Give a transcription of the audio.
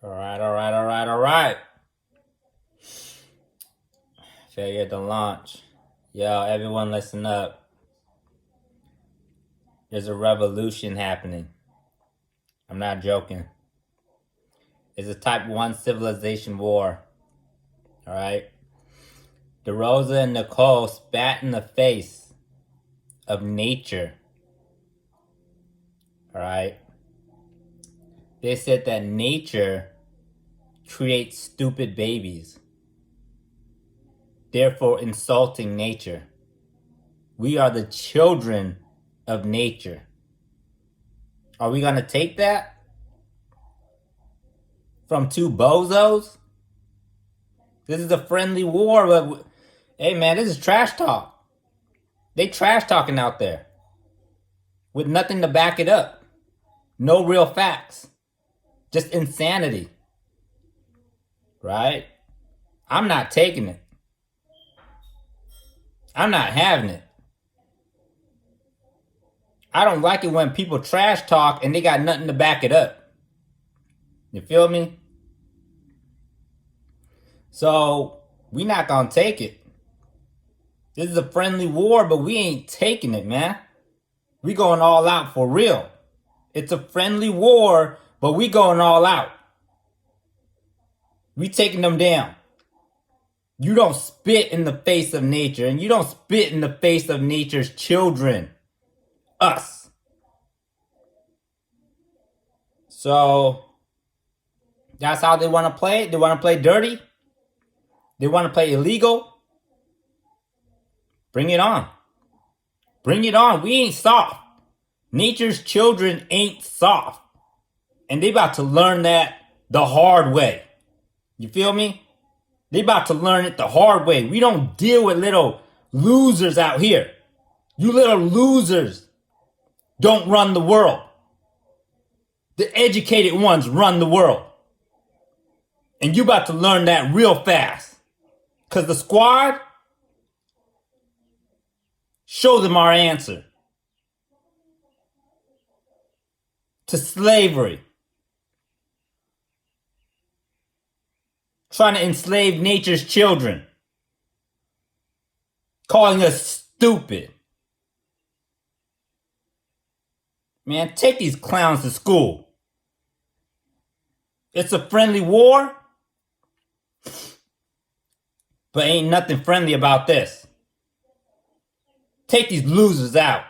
All right. Failure to launch. Yo, everyone listen up. There's a revolution happening. I'm not joking. It's a type 1 civilization war. Alright? DeRosa and Nicole spat in the face of nature. Alright? They said that nature creates stupid babies, therefore insulting nature. We are the children of nature. Are we gonna take that from two bozos? This is a friendly war, but hey man, this is trash talk. They trash talking out there with nothing to back it up. No real facts. Just insanity. Right? I'm not taking it. I'm not having it. I don't like it when people trash talk and they got nothing to back it up. You feel me? So, we not gonna take it. This is a friendly war, but we ain't taking it, man. We going all out for real. It's a friendly war, but we going all out. We taking them down. You don't spit in the face of nature, and you don't spit in the face of nature's children. Us. So, that's how they want to play it. They want to play dirty. They want to play illegal. Bring it on. Bring it on. We ain't soft. Nature's children ain't soft. And they about to learn that the hard way. You feel me? They about to learn it the hard way. We don't deal with little losers out here. You little losers don't run the world. The educated ones run the world. And you about to learn that real fast. Because the squad, show them our answer to slavery. Trying to enslave nature's children. Calling us stupid. Man, take these clowns to school. It's a friendly war. But ain't nothing friendly about this. Take these losers out.